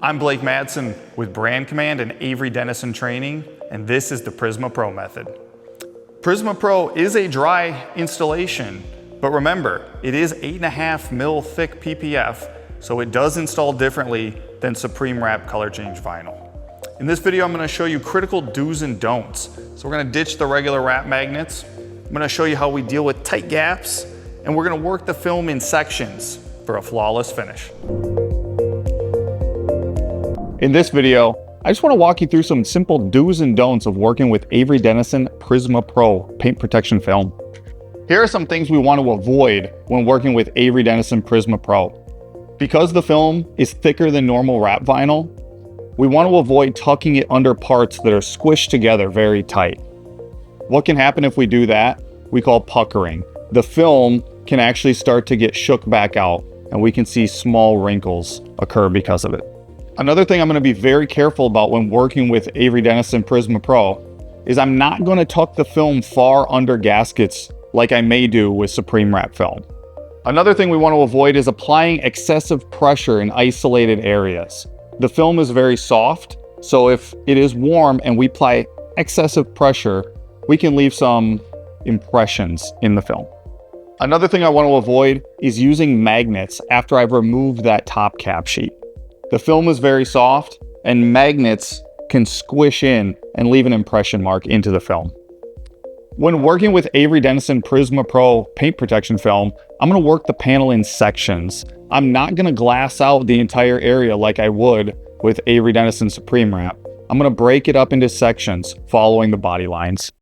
I'm Blake Madsen with Brand Command and Avery Dennison Training, and this is the PrismaPro Method. PrismaPro is a dry installation, but remember, it is 8.5 mil thick PPF, so it does install differently than Supreme Wrap color change vinyl. In this video, I'm going to show you critical do's and don'ts. So we're going to ditch the regular wrap magnets. I'm going to show you how we deal with tight gaps, and we're going to work the film in sections for a flawless finish. In this video, I just want to walk you through some simple do's and don'ts of working with Avery Dennison PrismaPro paint protection film. Here are some things we want to avoid when working with Avery Dennison PrismaPro. Because the film is thicker than normal wrap vinyl, we want to avoid tucking it under parts that are squished together very tight. What can happen if we do that? We call puckering. The film can actually start to get shook back out, and we can see small wrinkles occur because of it. Another thing I'm going to be very careful about when working with Avery Dennison PrismaPro is I'm not going to tuck the film far under gaskets like I may do with Supreme Wrap film. Another thing we want to avoid is applying excessive pressure in isolated areas. The film is very soft, so if it is warm and we apply excessive pressure, we can leave some impressions in the film. Another thing I want to avoid is using magnets after I've removed that top cap sheet. The film is very soft, and magnets can squish in and leave an impression mark into the film. When working with Avery Dennison PrismaPro paint protection film, I'm going to work the panel in sections. I'm not going to glass out the entire area like I would with Avery Dennison Supreme Wrap. I'm going to break it up into sections following the body lines.